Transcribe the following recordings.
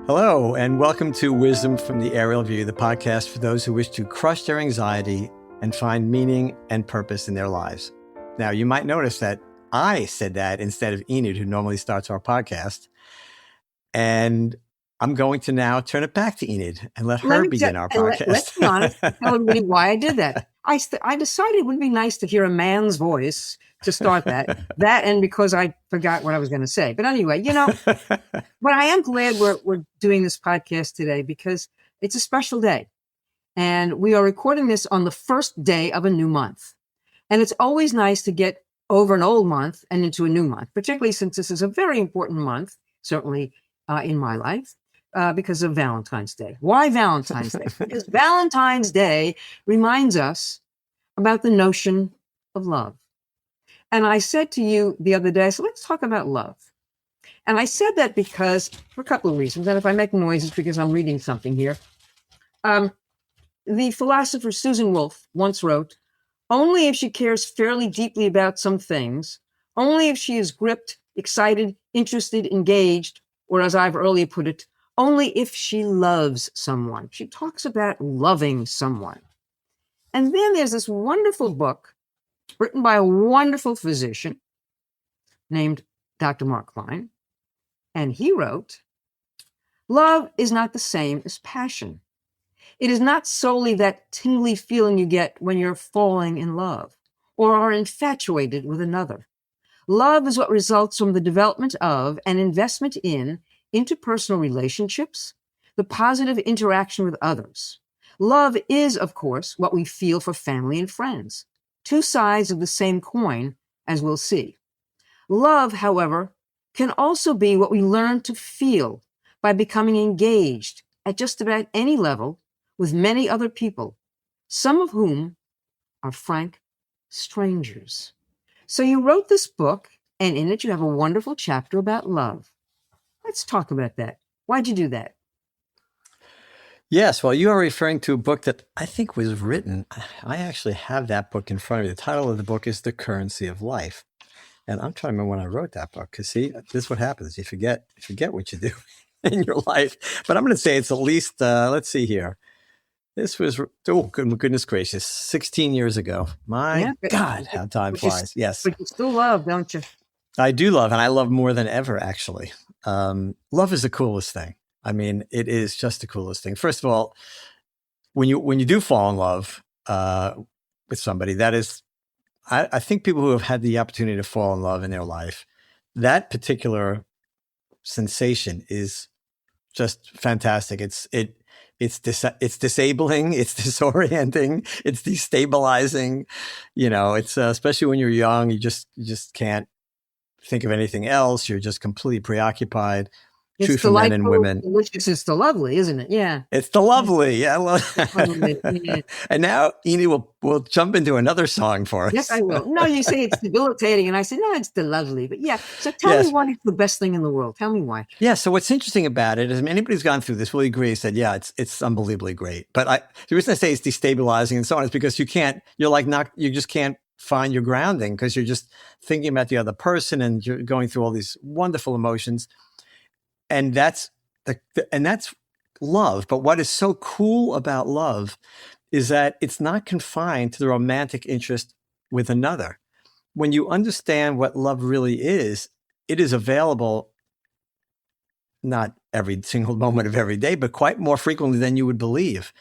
Hello, and welcome to Wisdom from the Aerial View, the podcast for those who wish to crush their anxiety and find meaning and purpose in their lives. Now, you might notice that I said that instead of Enid, who normally starts our podcast. And I'm going to now turn it back to Enid and let her begin our podcast. Let's be honest, tell everybody why I did that. I decided it would be nice to hear a man's voice to start that. And because I forgot what I was going to say. But anyway, but I am glad we're doing this podcast today because it's a special day. And we are recording this on the first day of a new month. And it's always nice to get over an old month and into a new month, particularly since this is a very important month, certainly in my life. Because of Valentine's Day. Why Valentine's Day? Because Valentine's Day reminds us about the notion of love. And I said to you the other day, so let's talk about love. And I said that because, for a couple of reasons, and if I make noises because I'm reading something here. The philosopher Susan Wolf once wrote, only if she cares fairly deeply about some things, only if she is gripped, excited, interested, engaged, or as I've earlier put it, only if she loves someone. She talks about loving someone. And then there's this wonderful book written by a wonderful physician named Dr. Mark Klein. And he wrote, love is not the same as passion. It is not solely that tingly feeling you get when you're falling in love or are infatuated with another. Love is what results from the development of and investment in interpersonal relationships, the positive interaction with others. Love is, of course, what we feel for family and friends, two sides of the same coin, as we'll see. Love, however, can also be what we learn to feel by becoming engaged at just about any level with many other people, some of whom are frank strangers. So you wrote this book, and in it you have a wonderful chapter about love. Let's talk about that. Why'd you do that? Yes, well, you are referring to a book that I think was written. I actually have that book in front of me. The title of the book is The Currency of Life. And I'm trying to remember when I wrote that book, because see, this is what happens. You forget what you do in your life. But I'm going to say it's at least, let's see here. This was, goodness gracious, 16 years ago. My God, how time flies. Yes. But you still love, don't you? I do love, and I love more than ever, actually. Love is the coolest thing. I mean, it is just the coolest thing. First of all, when you do fall in love with somebody, that is, I think people who have had the opportunity to fall in love in their life, that particular sensation is just fantastic. It's disabling, it's disorienting, it's destabilizing. It's especially when you're young, you just can't think of anything else. You're just completely preoccupied. True for men and women. It's the lovely, isn't it? Yeah. It's the lovely. Yeah. Yeah. And now Enid will jump into another song for us. Yes, I will. No, you say it's debilitating. And I say, no, it's the lovely. But yeah. So tell me why it's the best thing in the world. Tell me why. Yeah. So what's interesting about it is, anybody who's gone through this will agree, said, yeah, it's unbelievably great. But the reason I say it's destabilizing and so on is because you just can't find your grounding because you're just thinking about the other person and you're going through all these wonderful emotions. And that's love. But what is so cool about love is that it's not confined to the romantic interest with another. When you understand what love really is, it is available not every single moment of every day, but quite more frequently than you would believe.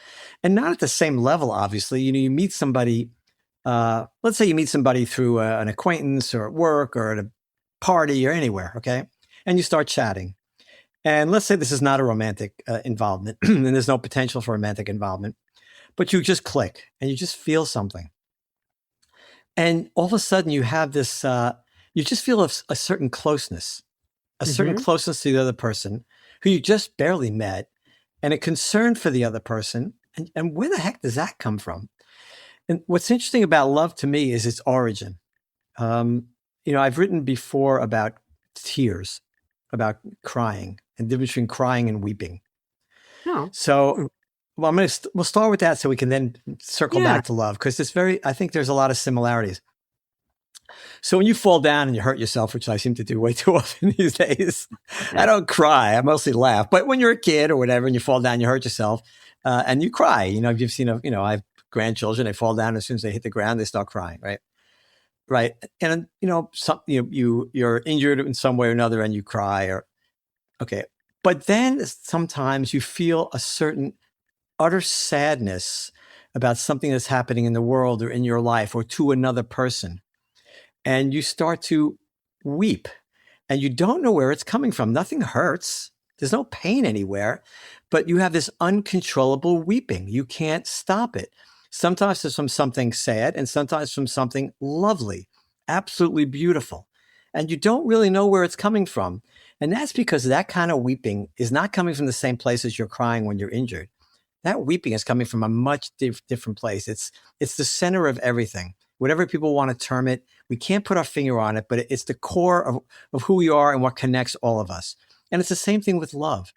And not at the same level, obviously. You meet somebody, let's say you meet somebody through an acquaintance or at work or at a party or anywhere, okay? And you start chatting. And let's say this is not a romantic involvement and there's no potential for romantic involvement, but you just click and you just feel something. And all of a sudden you have this, you just feel a certain closeness, a certain closeness to the other person who you just barely met, and a concern for the other person. And where the heck does that come from? And what's interesting about love to me is its origin. I've written before about tears, about crying, and the difference between crying and weeping. Oh. So, well, we'll start with that so we can then circle back to love, because I think there's a lot of similarities. So when you fall down and you hurt yourself, which I seem to do way too often these days, I Yeah. don't cry. I mostly laugh. But when you're a kid or whatever, and you fall down, you hurt yourself, and you cry. You've seen, I have grandchildren. They fall down as soon as they hit the ground, they start crying, right? Right. And you're injured in some way or another, and you cry, or okay. But then sometimes you feel a certain utter sadness about something that's happening in the world or in your life or to another person, and you start to weep, and you don't know where it's coming from. Nothing hurts. There's no pain anywhere, but you have this uncontrollable weeping. You can't stop it. Sometimes it's from something sad, and sometimes from something lovely, absolutely beautiful. And you don't really know where it's coming from. And that's because that kind of weeping is not coming from the same place as you're crying when you're injured. That weeping is coming from a much different place. It's the center of everything. Whatever people want to term it, we can't put our finger on it, but it's the core of who we are and what connects all of us. And it's the same thing with love.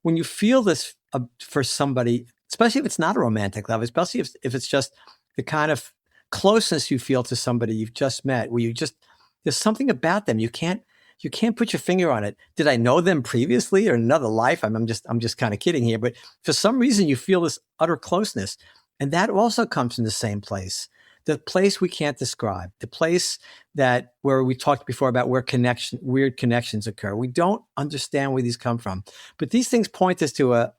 When you feel this for somebody, especially if it's not a romantic love, especially if it's just the kind of closeness you feel to somebody you've just met, where there's something about them you can't put your finger on it. Did I know them previously or in another life? I'm just kind of kidding here, but for some reason you feel this utter closeness, and that also comes from the same place, the place we can't describe, the place that where we talked before about where weird connections occur. We don't understand where these come from, but these things point us to a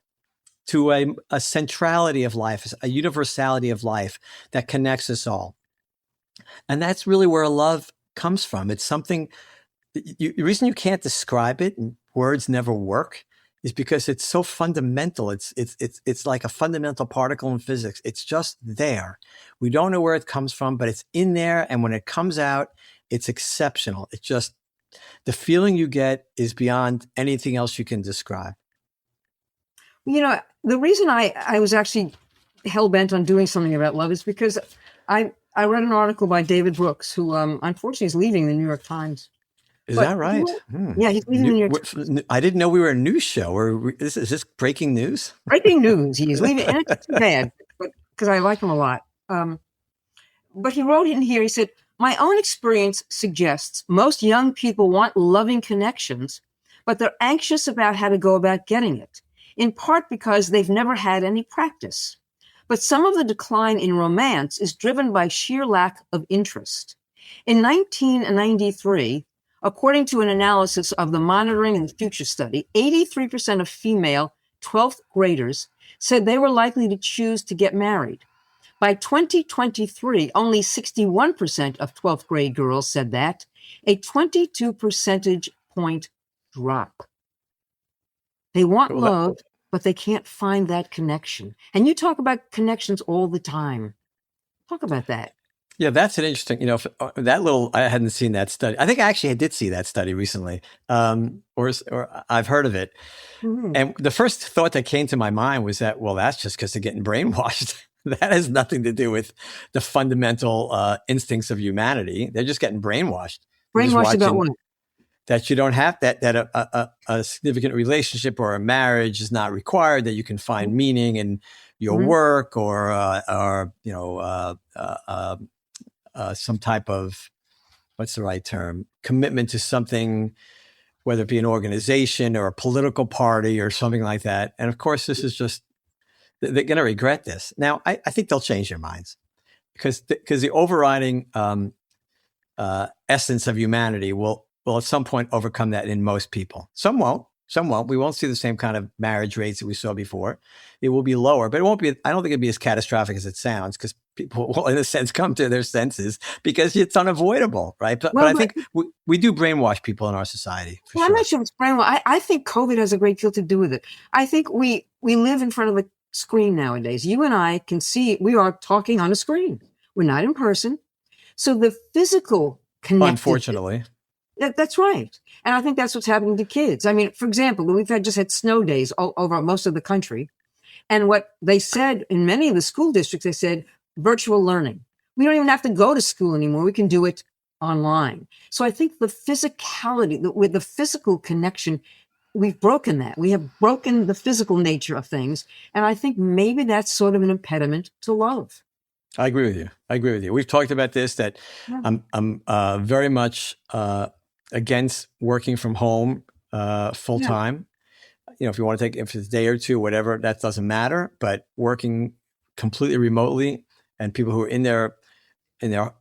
centrality of life, a universality of life that connects us all, and that's really where love comes from. It's something. The reason you can't describe it and words never work is because it's so fundamental. It's like a fundamental particle in physics. It's just there. We don't know where it comes from, but it's in there. And when it comes out, it's exceptional. It's just the feeling you get is beyond anything else you can describe. The reason I was actually hell bent on doing something about love is because I read an article by David Brooks, who unfortunately is leaving the New York Times. Is But that right? yeah, he's leaving the New York Times. I didn't know we were a news show. Is this breaking news? Breaking news. He's leaving, and it's too bad, but because I like him a lot. But he wrote in here. He said, "My own experience suggests most young people want loving connections, but they're anxious about how to go about getting it. In part because they've never had any practice. But some of the decline in romance is driven by sheer lack of interest. In 1993." According to an analysis of the Monitoring and the Future study, 83% of female 12th graders said they were likely to choose to get married. By 2023, only 61% of 12th grade girls said that, a 22 percentage point drop. They want love, but they can't find that connection. And you talk about connections all the time. Talk about that. Yeah, that's an interesting, I hadn't seen that study. I think I actually did see that study recently, or I've heard of it. Mm-hmm. And the first thought that came to my mind was that, well, that's just because they're getting brainwashed. That has nothing to do with the fundamental instincts of humanity. They're just getting brainwashed. Brainwashed about what? That you don't have that a significant relationship or a marriage is not required, that you can find meaning in your work or some type of, what's the right term, commitment to something, whether it be an organization or a political party or something like that. And of course, this is just, they're going to regret this. Now, I think they'll change their minds because the overriding essence of humanity will at some point overcome that in most people. Some won't. Some won't. We won't see the same kind of marriage rates that we saw before. It will be lower, but it won't be, I don't think it'd be as catastrophic as it sounds, because people will, in a sense, come to their senses because it's unavoidable, right? But I think we do brainwash people in our society. Well, sure. I'm not sure it's brainwash. I think COVID has a great deal to do with it. I think we live in front of a screen nowadays. You and I can see, we are talking on a screen. We're not in person. So the physical connection. Unfortunately. That's right. And I think that's what's happening to kids. I mean, for example, we've just had snow days all over most of the country. And what they said in many of the school districts, they said virtual learning. We don't even have to go to school anymore. We can do it online. So I think the physicality, with the physical connection, we've broken that. We have broken the physical nature of things. And I think maybe that's sort of an impediment to love. I agree with you. I agree with you. We've talked about this, that Yeah. I'm very much against working from home full Yeah. time. If you want to take, if it's a day or two, whatever, that doesn't matter. But working completely remotely, and people who are in their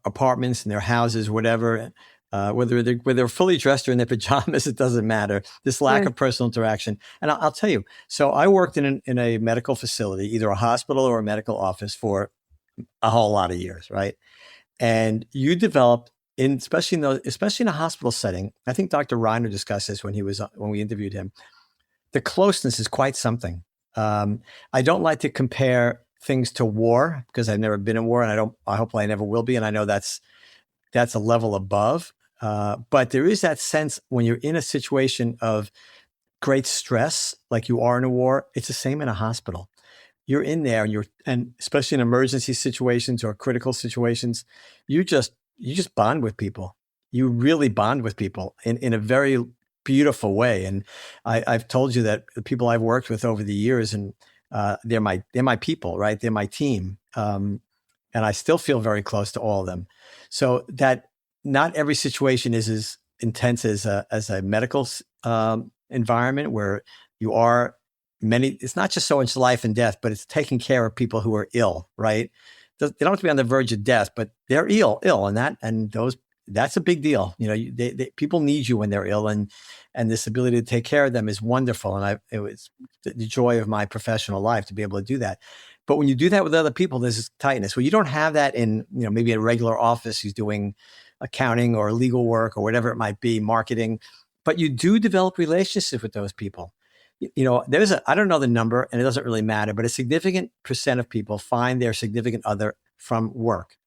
apartments, in their houses, whatever, whether they're fully dressed or in their pajamas, it doesn't matter. This lack Right. of personal interaction, and I'll tell you. So I worked in a medical facility, either a hospital or a medical office, for a whole lot of years, right? And you develop in, especially in a hospital setting. I think Dr. Reiner discussed this when we interviewed him. The closeness is quite something. I don't like to compare things to war because I've never been in war, and I hope I never will be. And I know that's a level above. But there is that sense when you're in a situation of great stress, like you are in a war. It's the same in a hospital. You're in there, and especially in emergency situations or critical situations, you just bond with people. You really bond with people in a very beautiful way. And I've told you that the people I've worked with over the years, and they're my people, right? They're my team, and I still feel very close to all of them. So that not every situation is as intense as a medical environment where you are it's not just so much life and death, but it's taking care of people who are ill, right? They don't have to be on the verge of death, but they're ill, that's a big deal. People need you when they're ill, and this ability to take care of them is wonderful. And it was the joy of my professional life to be able to do that. But when you do that with other people, there's this tightness. Well, you don't have that in, maybe a regular office who's doing accounting or legal work or whatever it might be, marketing, but you do develop relationships with those people. I don't know the number, and it doesn't really matter, but a significant percent of people find their significant other from work.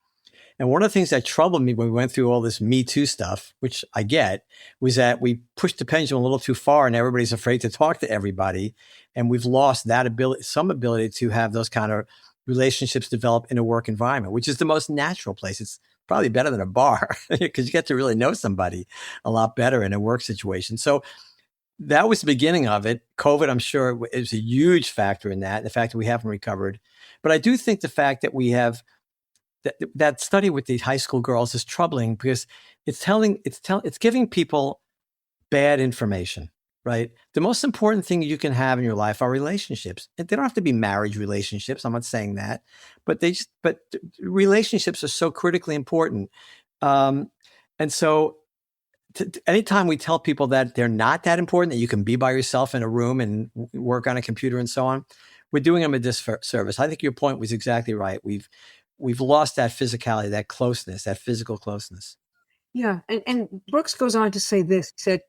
And one of the things that troubled me when we went through all this Me Too stuff, which I get, was that we pushed the pendulum a little too far, and everybody's afraid to talk to everybody. And we've lost that ability, some ability to have those kind of relationships develop in a work environment, which is the most natural place. It's probably better than a bar because you get to really know somebody a lot better in a work situation. So that was the beginning of it. COVID, I'm sure, is a huge factor in that, the fact that we haven't recovered. But I do think the fact that we have that study with these high school girls is troubling because it's giving people bad information, right? The most important thing you can have in your life are relationships. And they don't have to be marriage relationships. I'm not saying that, but relationships are so critically important. And so anytime we tell people that they're not that important, that you can be by yourself in a room and work on a computer and so on, we're doing them a disservice. I think your point was exactly right. We've lost that physicality, that closeness, that physical closeness. Yeah. And Brooks goes on to say this. He said,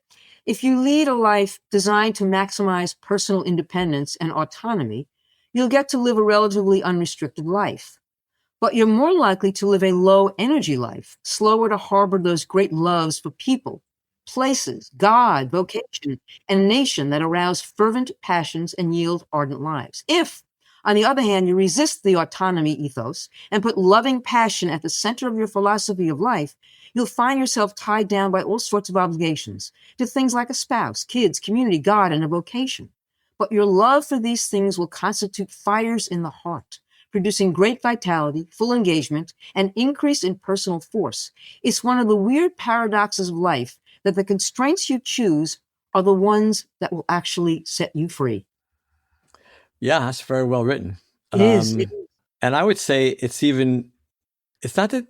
if you lead a life designed to maximize personal independence and autonomy, you'll get to live a relatively unrestricted life. But you're more likely to live a low energy life, slower to harbor those great loves for people, places, God, vocation, and nation that arouse fervent passions and yield ardent lives. If, on the other hand, you resist the autonomy ethos and put loving passion at the center of your philosophy of life, you'll find yourself tied down by all sorts of obligations to things like a spouse, kids, community, God, and a vocation. But your love for these things will constitute fires in the heart, producing great vitality, full engagement, and increase in personal force. It's one of the weird paradoxes of life that the constraints you choose are the ones that will actually set you free. Yeah, that's very well written. It is. And I would say it's not that,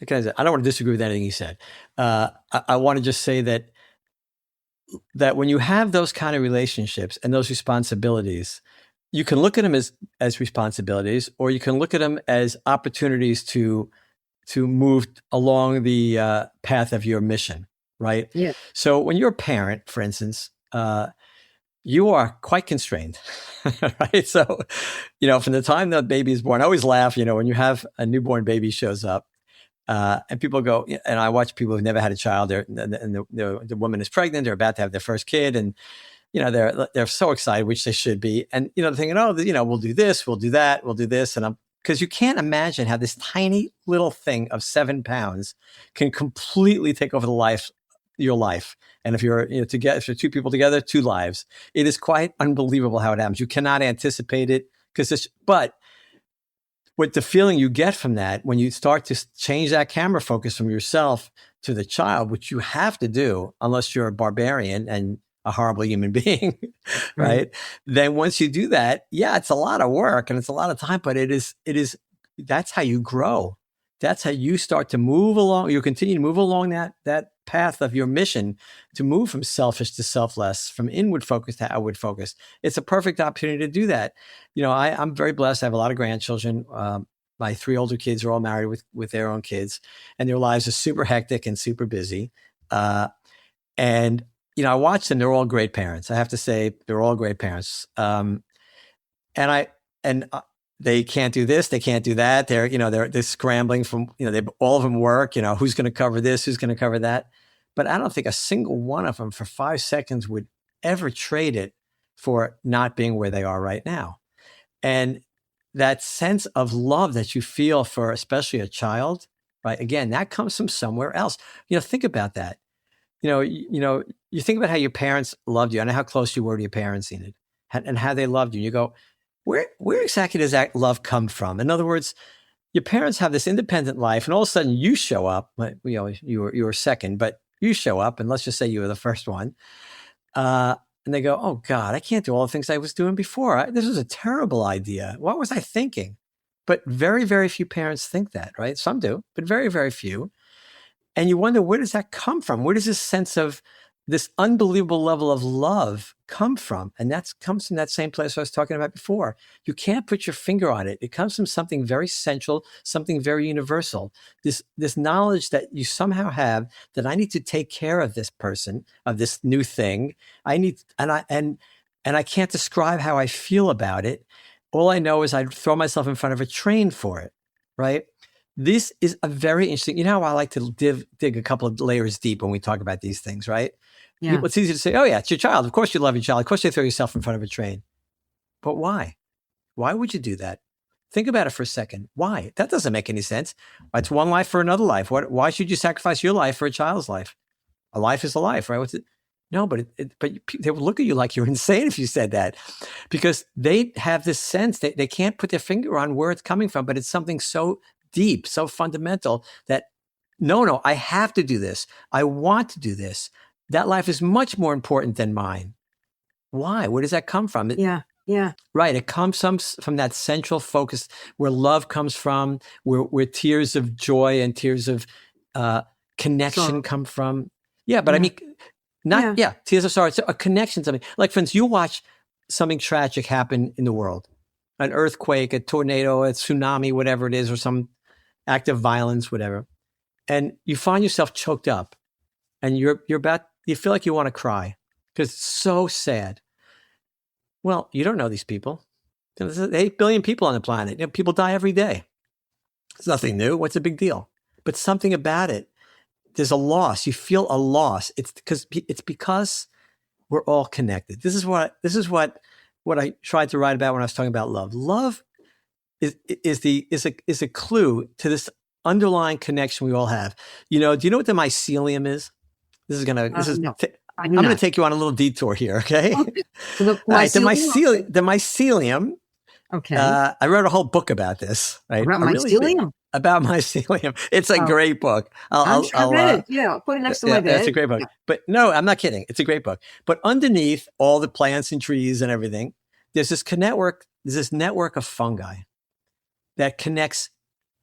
I don't want to disagree with anything he said. I want to just say that when you have those kind of relationships and those responsibilities, you can look at them as responsibilities, or you can look at them as opportunities to move along the path of your mission, right? Yeah. So when you're a parent, for instance, you are quite constrained, right? So, from the time the baby is born, I always laugh, when you have a newborn baby shows up, and people go, and I watch people who've never had a child, and the woman is pregnant, they're about to have their first kid, and they're so excited, which they should be, and they're thinking, oh, we'll do this, we'll do that, we'll do this, and because you can't imagine how this tiny little thing of 7 pounds can completely take over your life. And if you're together, if you're two people together, 2 lives, it is quite unbelievable how it happens. You cannot anticipate it but what the feeling you get from that when you start to change that camera focus from yourself to the child, which you have to do unless you're a barbarian and a horrible human being, Right. right? Then once you do that, yeah, it's a lot of work and it's a lot of time, but that's how you grow. That's how you start to move along. You continue to move along that path of your mission to move from selfish to selfless, from inward focus to outward focus. It's a perfect opportunity to do that. I'm very blessed. I have a lot of grandchildren. My 3 older kids are all married with their own kids, and their lives are super hectic and super busy. And I watch them. They're all great parents. I have to say, they're all great parents. And they can't do this, they can't do that. They're scrambling from, they all of them work, who's going to cover this, who's going to cover that. But I don't think a single one of them for 5 seconds would ever trade it for not being where they are right now. And that sense of love that you feel for especially a child, right? Again, that comes from somewhere else. Think about that. You think about how your parents loved you and how close you were to your parents, Enid, and how they loved you. You go, where exactly does that love come from? In other words, your parents have this independent life, and all of a sudden you show up. You were second, but you show up, and let's just say you were the first one. And they go, "Oh God, I can't do all the things I was doing before. This was a terrible idea. What was I thinking?" But very, very few parents think that, right? Some do, but very, very few. And you wonder, where does that come from? Where does this sense of this unbelievable level of love come from? And that comes from that same place I was talking about before. You can't put your finger on it. It comes from something very central, something very universal. This knowledge that you somehow have that I need to take care of this person, of this new thing. And I can't describe how I feel about it. All I know is I'd throw myself in front of a train for it, right? This is a very interesting, how I like to dig a couple of layers deep when we talk about these things, right? Yeah. It's easy to say, oh yeah, it's your child. Of course you love your child. Of course you throw yourself in front of a train. But why? Why would you do that? Think about it for a second. Why? That doesn't make any sense. It's one life for another life. Why should you sacrifice your life for a child's life? A life is a life, right? What's it? No, but they would look at you like you're insane if you said that, because they have this sense that they can't put their finger on where it's coming from, but it's something so deep, so fundamental that no, I have to do this. I want to do this. That life is much more important than mine. Why? Where does that come from? Yeah. Right. It comes from that central focus where love comes from, where tears of joy and tears of connection come from. Yeah, but I mean, tears of sorrow. It's a connection to something. Like, for instance, you watch something tragic happen in the world, an earthquake, a tornado, a tsunami, whatever it is, or some act of violence, whatever. And you find yourself choked up and you feel like you want to cry because it's so sad. Well, you don't know these people. There's 8 billion people on the planet. People die every day. It's nothing new. What's the big deal? But something about it, there's a loss. You feel a loss. It's because we're all connected. This is what I tried to write about when I was talking about love. Love is a clue to this underlying connection we all have. Do you know what the mycelium is? No, I'm going to take you on a little detour here. Okay. So the mycelium. Okay. I wrote a whole book about this. Right. About mycelium. About mycelium. It's a great book. I'm sure I read it. Yeah, I'll put it next to my bed. It's a great book. Yeah. But no, I'm not kidding. It's a great book. But underneath all the plants and trees and everything, there's this network of fungi that connects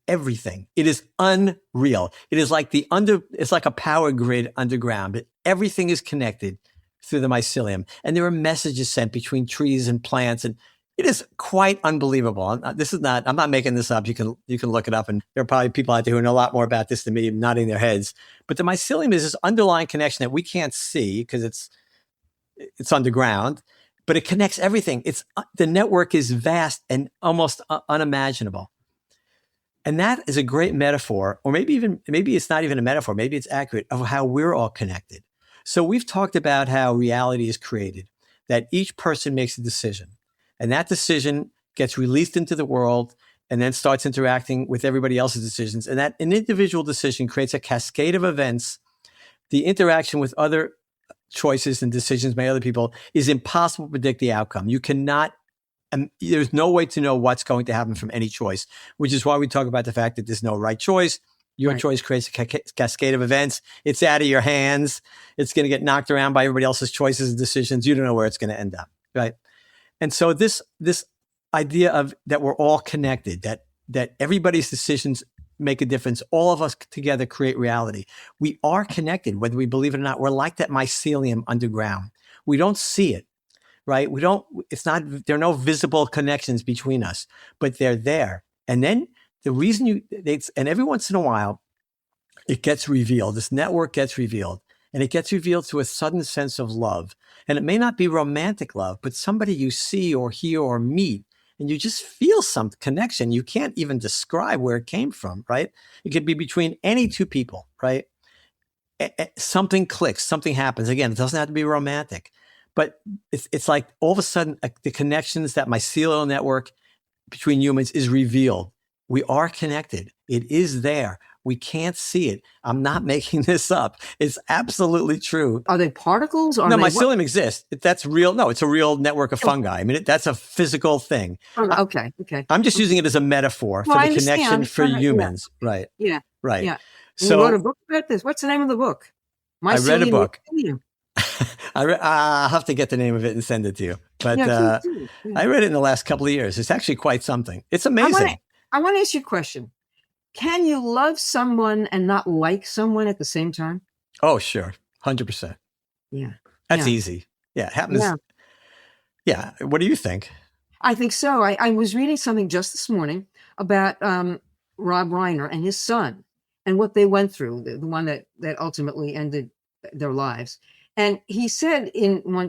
everything. It is unreal. It is like it's like a power grid underground, but everything is connected through the mycelium. And there are messages sent between trees and plants, and it is quite unbelievable. I'm not making this up. You can look it up, and there are probably people out there who know a lot more about this than me, nodding their heads. But the mycelium is this underlying connection that we can't see because it's underground, but it connects everything. The network is vast and almost unimaginable. And that is a great metaphor, or maybe it's not even a metaphor, maybe it's accurate, of how we're all connected. So we've talked about how reality is created, that each person makes a decision, and that decision gets released into the world and then starts interacting with everybody else's decisions. And that an individual decision creates a cascade of events. The interaction with other choices and decisions by other people is impossible to predict the outcome. You cannot there's no way to know what's going to happen from any choice, which is why we talk about the fact that there's no right choice. Your Right. choice creates a cascade of events. It's out of your hands. It's going to get knocked around by everybody else's choices and decisions. You don't know where it's going to end up, right? And so this idea of that we're all connected, that everybody's decisions make a difference. All of us together create reality. We are connected, whether we believe it or not. We're like that mycelium underground. We don't see it, right? There are no visible connections between us, but they're there. And then the reason and every once in a while, it gets revealed. This network gets revealed, and it gets revealed through a sudden sense of love. And it may not be romantic love, but somebody you see or hear or meet, and you just feel some connection. You can't even describe where it came from, right? It could be between any two people, right? Something clicks, something happens. Again, it doesn't have to be romantic, but it's like all of a sudden the connections, that mycelial network between humans is revealed. We are connected. It is there. We can't see it. I'm not making this up. It's absolutely true. Are they particles? Are No, they mycelium exists. That's real. No, it's a real network of Oh. fungi. I mean, that's a physical thing. Okay. I'm just using it as a metaphor Well, for I the connection understand. for humans. Right. Yeah. Right. Yeah. And you wrote a So book about this. What's the name of the book? I read a Mycelium book. Mycelium. I'll have to get the name of it and send it to you. But Yeah, please do. Yeah. I read it in the last couple of years. It's actually quite something. It's I amazing. want to ask you a question. Can you love someone and not like someone at the same time? Oh, sure. 100%. Yeah. That's Yeah. easy. Yeah. It happens. Yeah. Yeah. What do you think? I think so. I was reading something just this morning about Rob Reiner and his son and what they went through, the one that ultimately ended their lives. And he said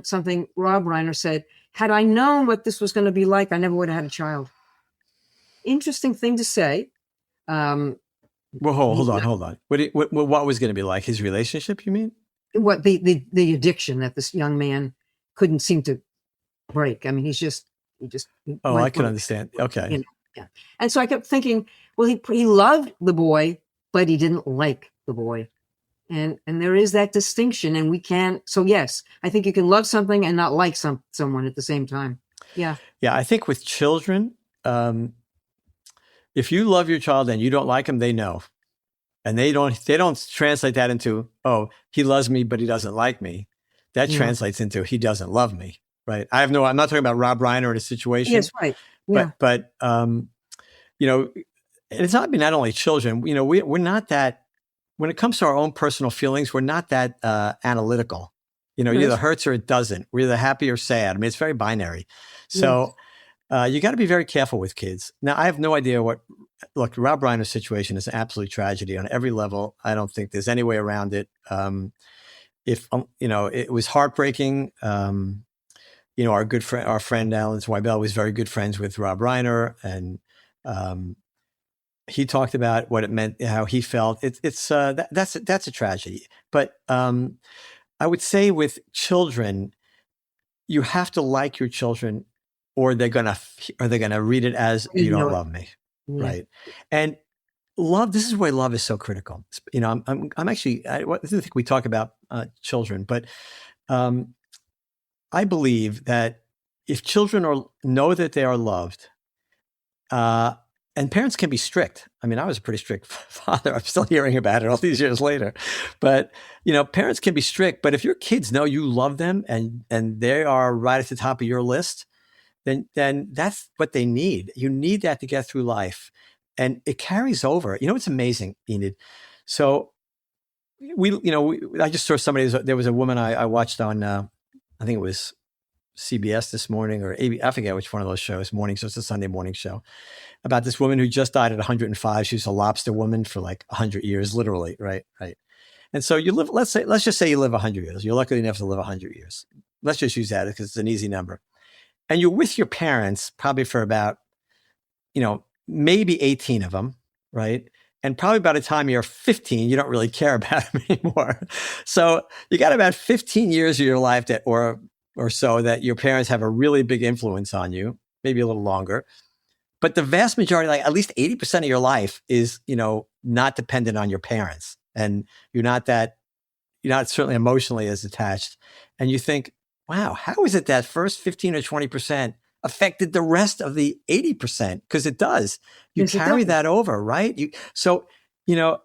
something, Rob Reiner said, had I known what this was going to be like, I never would have had a child. Interesting thing to say. Well, hold on. What was going to be like? His relationship, you mean? What the addiction that this young man couldn't seem to break. I mean, he just Oh, went I can for it. understand. Okay. You know, yeah. And so I kept thinking, well, he loved the boy, but he didn't like the boy. And there is that distinction, and we can't. So yes, I think you can love something and not like someone at the same time. Yeah. Yeah, I think with children, if you love your child and you don't like him, they know, and they don't translate that into, oh, he loves me but he doesn't like me. That Yeah. translates into he doesn't love me, right? I'm not talking about Rob Reiner in a situation. Yes, right. Yeah. But you know, and it's not only children. You know, we're not that. When it comes to our own personal feelings, we're not that analytical. You know, it either hurts or it doesn't. We're either happy or sad. I mean, it's very binary. So you got to be very careful with kids. Now, I have no idea look, Rob Reiner's situation is an absolute tragedy on every level. I don't think there's any way around it. It was heartbreaking. Our friend Alan Zweibel was very good friends with Rob Reiner, and he talked about what it meant, how he felt. That's a tragedy. But I would say with children, you have to like your children, or they're gonna read it as you don't love me, right? And love. This is why love is so critical. You know, I'm actually. I think we talk about children, but I believe that if children know that they are loved, and parents can be strict. I mean, I was a pretty strict father. I'm still hearing about it all these years later. But, you know, parents can be strict. But if your kids know you love them and they are right at the top of your list, then that's what they need. You need that to get through life. And it carries over. You know, it's amazing, Enid. So I just saw there was a woman I watched on, I think it was CBS this morning or AB, I forget which one of those shows, so it's a Sunday morning show, about this woman who just died at 105. She was a lobster woman for like 100 years, literally, right? And so you live, let's just say you live 100 years. You're lucky enough to live 100 years. Let's just use that because it's an easy number. And you're with your parents probably for about, maybe 18 of them, right? And probably by the time you're 15, you don't really care about them anymore. So you got about 15 years of your life or so that your parents have a really big influence on you, maybe a little longer. But the vast majority, like at least 80% of your life is, not dependent on your parents. And you're not certainly emotionally as attached. And you think, wow, how is it that first 15 or 20% affected the rest of the 80%, because it does. You Yes, it carry does. that over, right? You know,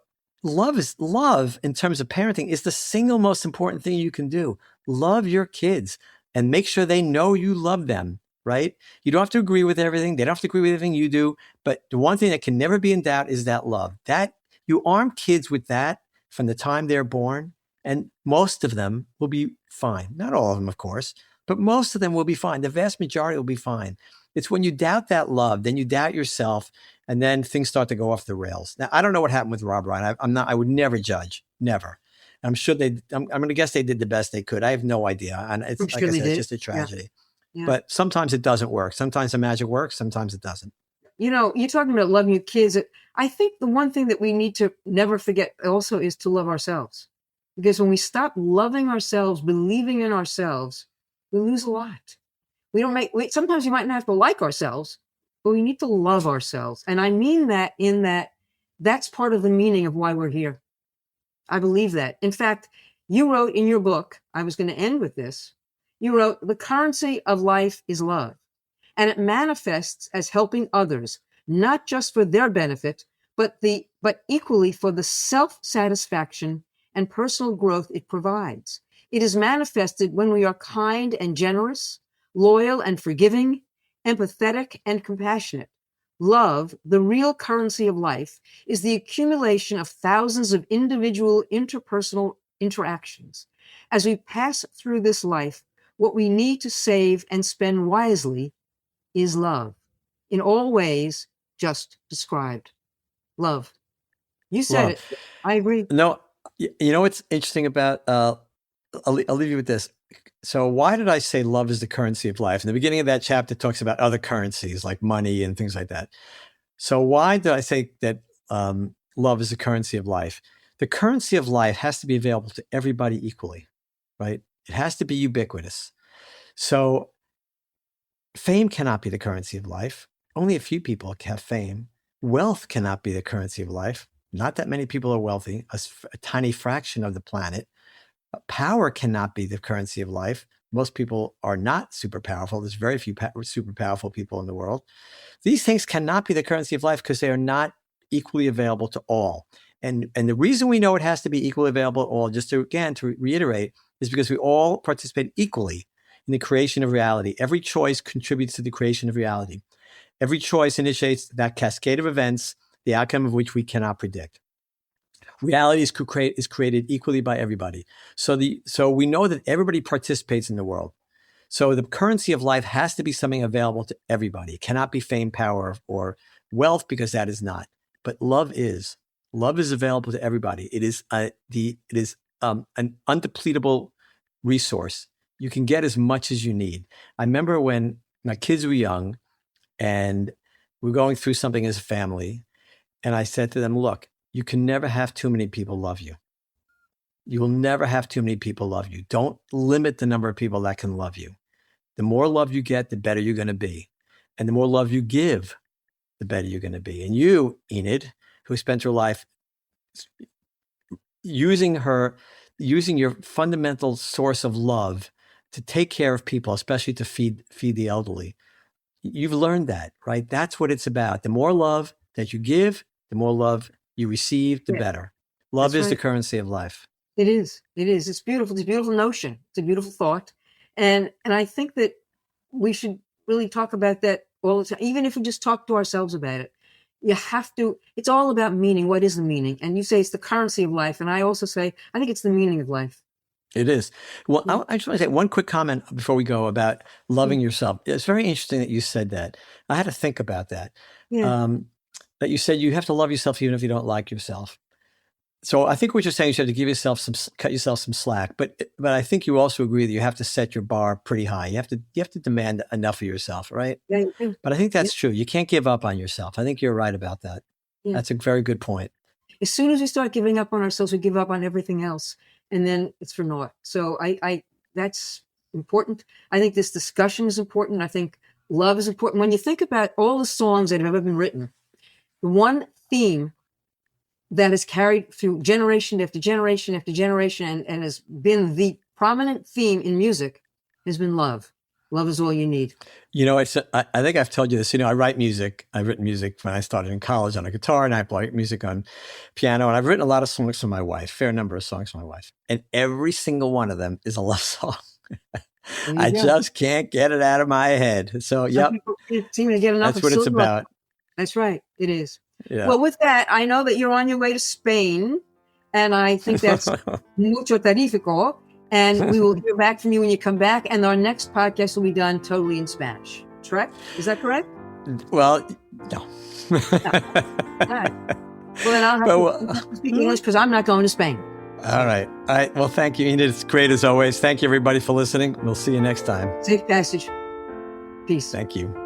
love in terms of parenting is the single most important thing you can do. Love your kids and make sure they know you love them, right? You don't have to agree with everything. They don't have to agree with everything you do. But the one thing that can never be in doubt is that love. That you arm kids with that from the time they're born, and most of them will be fine. Not all of them, of course, but most of them will be fine. The vast majority will be fine. It's when you doubt that love, then you doubt yourself, and then things start to go off the rails. Now, I don't know what happened with Rob Ryan. I'm not. I would never judge, never. I'm sure they. I'm going to guess they did the best they could. I have no idea, and it's I'm like sure I they said, it's did. just a Yeah. tragedy. Yeah. But sometimes it doesn't work. Sometimes the magic works. Sometimes it doesn't. You're talking about loving your kids. I think the one thing that we need to never forget also is to love ourselves. Because when we stop loving ourselves, believing in ourselves, we lose a lot. Sometimes we might not have to like ourselves, but we need to love ourselves. And I mean that in that that's part of the meaning of why we're here. I believe that. In fact, you wrote in your book, I was going to end with this, you wrote, the currency of life is love. And it manifests as helping others, not just for their benefit, but equally for the self-satisfaction and personal growth it provides. It is manifested when we are kind and generous, loyal and forgiving, empathetic and compassionate. Love, the real currency of life, is the accumulation of thousands of individual interpersonal interactions. As we pass through this life, what we need to save and spend wisely is love. In all ways just described. Love. You said Love. it. I agree. No, you know what's interesting about? I'll leave you with this. So, why did I say love is the currency of life? In the beginning of that chapter, it talks about other currencies like money and things like that. So, why did I say that love is the currency of life? The currency of life has to be available to everybody equally, right? It has to be ubiquitous. So, fame cannot be the currency of life. Only a few people have fame. Wealth cannot be the currency of life. Not that many people are wealthy, a tiny fraction of the planet. Power cannot be the currency of life. Most people are not super powerful. There's very few super powerful people in the world. These things cannot be the currency of life because they are not equally available to all. And the reason we know it has to be equally available to all, just to reiterate, is because we all participate equally in the creation of reality. Every choice contributes to the creation of reality. Every choice initiates that cascade of events, the outcome of which we cannot predict. Reality is created equally by everybody. So we know that everybody participates in the world. So the currency of life has to be something available to everybody. It cannot be fame, power, or wealth, because that is not. But love is. Love is available to everybody. It is an undepletable resource. You can get as much as you need. I remember when my kids were young and we were going through something as a family, and I said to them, look, you can never have too many people love you. You will never have too many people love you. Don't limit the number of people that can love you. The more love you get, the better you're going to be. And the more love you give, the better you're going to be. And you, Enid, who spent her life using your fundamental source of love to take care of people, especially to feed the elderly, you've learned that, right? That's what it's about. The more love that you give, the more love you receive, the Yeah, better. Love that's is the right. currency of life. It is. It is. It's beautiful. It's a beautiful notion. It's a beautiful thought. And I think that we should really talk about that all the time, even if we just talk to ourselves about it. You have to, it's all about meaning. What is the meaning? And you say it's the currency of life. And I also say, I think it's the meaning of life. It is. Well, Yeah. I just want to say one quick comment before we go about Yeah. loving yourself. It's very interesting that you said that. I had to think about that. Yeah. That you said you have to love yourself even if you don't like yourself. So I think what you're saying is you have to give yourself cut yourself some slack. But I think you also agree that you have to set your bar pretty high. You have to demand enough of yourself, right? Yeah. You do. But I think Yeah. that's true. You can't give up on yourself. I think you're right about that. Yeah. That's a very good point. As soon as we start giving up on ourselves, we give up on everything else. And then it's for naught. So that's important. I think this discussion is important. I think love is important. When you think about all the songs that have ever been written, the one theme that has carried through generation after generation after generation and has been the prominent theme in music has been love. Love is all you need. I think I've told you this. I write music. I've written music when I started in college on a guitar, and I play music on piano. And I've written a lot of songs for my wife, fair number of songs for my wife. And every single one of them is a love song. I just can't get it out of my head. So, Some people can't seem to get enough. That's what it's about. That's right. It is. Yeah. Well, with that, I know that you're on your way to Spain, and I think that's mucho tarifico. And we will hear back from you when you come back. And our next podcast will be done totally in Spanish. Correct? Is that correct? Well, no. All right. Well, then I'll have to speak English because I'm not going to Spain. All right. Well, thank you, Enid. It's great as always. Thank you, everybody, for listening. We'll see you next time. Safe passage. Peace. Thank you.